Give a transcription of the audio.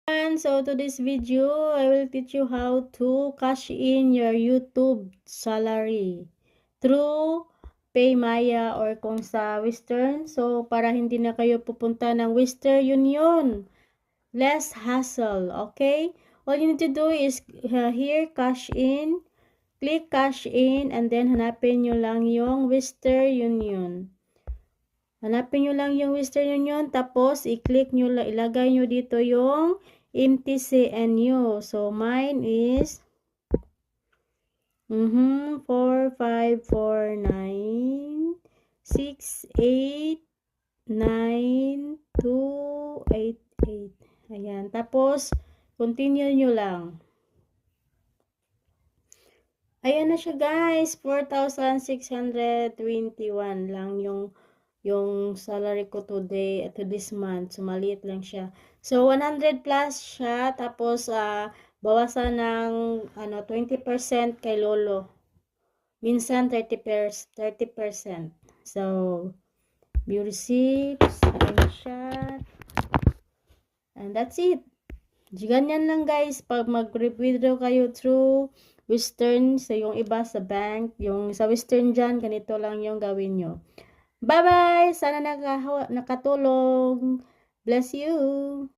And so to this video, I will teach you how to cash in your YouTube salary through PayMaya or kung sa Western. So para hindi na kayo pupunta ng Western Union, less hassle, okay? All you need to do is here cash in, click cash in, and then hanapin nyo lang yung Western Union. Hanapin nyo lang yung Western Union, tapos i-click nyo, ilagay nyo dito yung MTCNU. So, mine is 4549689288. Ayan. Tapos, continue nyo lang. Ayan na siya guys. 4,621 lang yung salary ko today to this month. So, maliit lang siya. So, 100 plus siya. Tapos, bawasan ng 20% kay Lolo. Minsan, 30%. So, view receipts, screenshot. And that's it. Ganyan lang guys. Pag mag-withdraw kayo through Western, sa yung iba sa bank, yung sa Western dyan, ganito lang yung gawin nyo. Bye-bye! Sana nakatulong. Bless you!